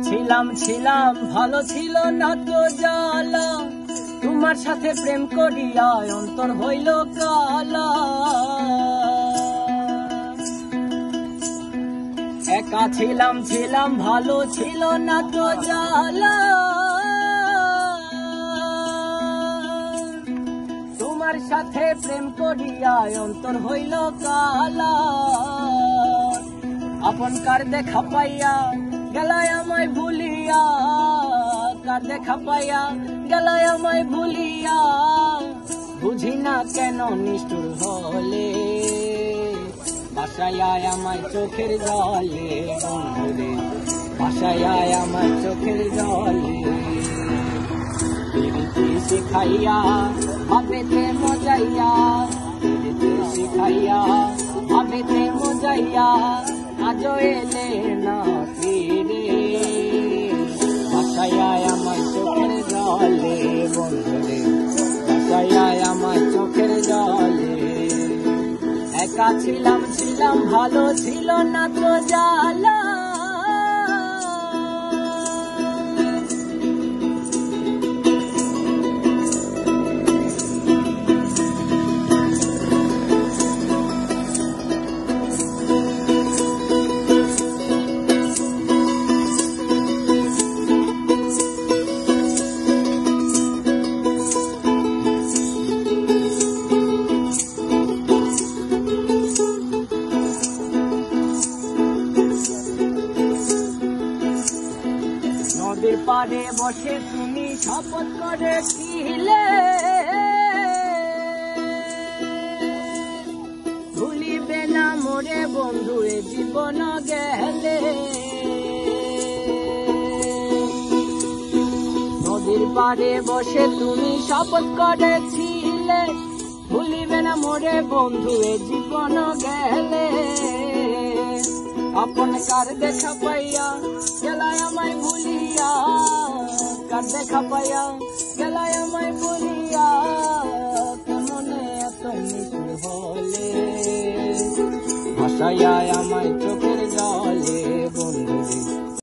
ছিলাম ভালো ছিল না তো জ্বালা, তোমার সাথে প্রেম করিয়া অন্তর হইল কালা। একা ছিলাম ভালো ছিল না তো জ্বালা, তোমার সাথে প্রেম করিয়া অন্তর হইল কালা। আপন কার দেখা পাইয়া গেলায় আমায় ভুলিয়া, কার দেখা পাইয়া গেলায় আমায় ভুলিয়া, বুঝি না কেন নিষ্ঠুর হলে বাসায় আমায় চোখের জলে। বন্ধুরে বাসায় আমায় চোখের জলে, প্রীতি শিখাইয়া ভাবেতে মজাইয়া, প্রীতি শিখাইয়া ভাবেতে মজাইয়া, আজও এলে না ফিরে বাসায় আমায় চোখের জলে। বন্ধুরে বাসায় আমায় চোখের জলে। একা ছিলাম ভালো ছিল না তো জ্বালা। নদীর পাড়ে বসে তুমি শপথ করেছিলে, ভুলিবে না মোরে বন্ধু এ জীবন গেলে। নদীর পাড়ে বসে তুমি শপথ করেছিলে, ভুলিবে না মোরে বন্ধু এ জীবন গেলে। আপন কার দেখা পাইয়া গেলায় আমায় ভুলিয়া, কার দেখা পাইয়া গেলায় আমায় ভুলিয়া, কেমনে এত নিষ্ঠুর হলে বাসায় আমায় চোখ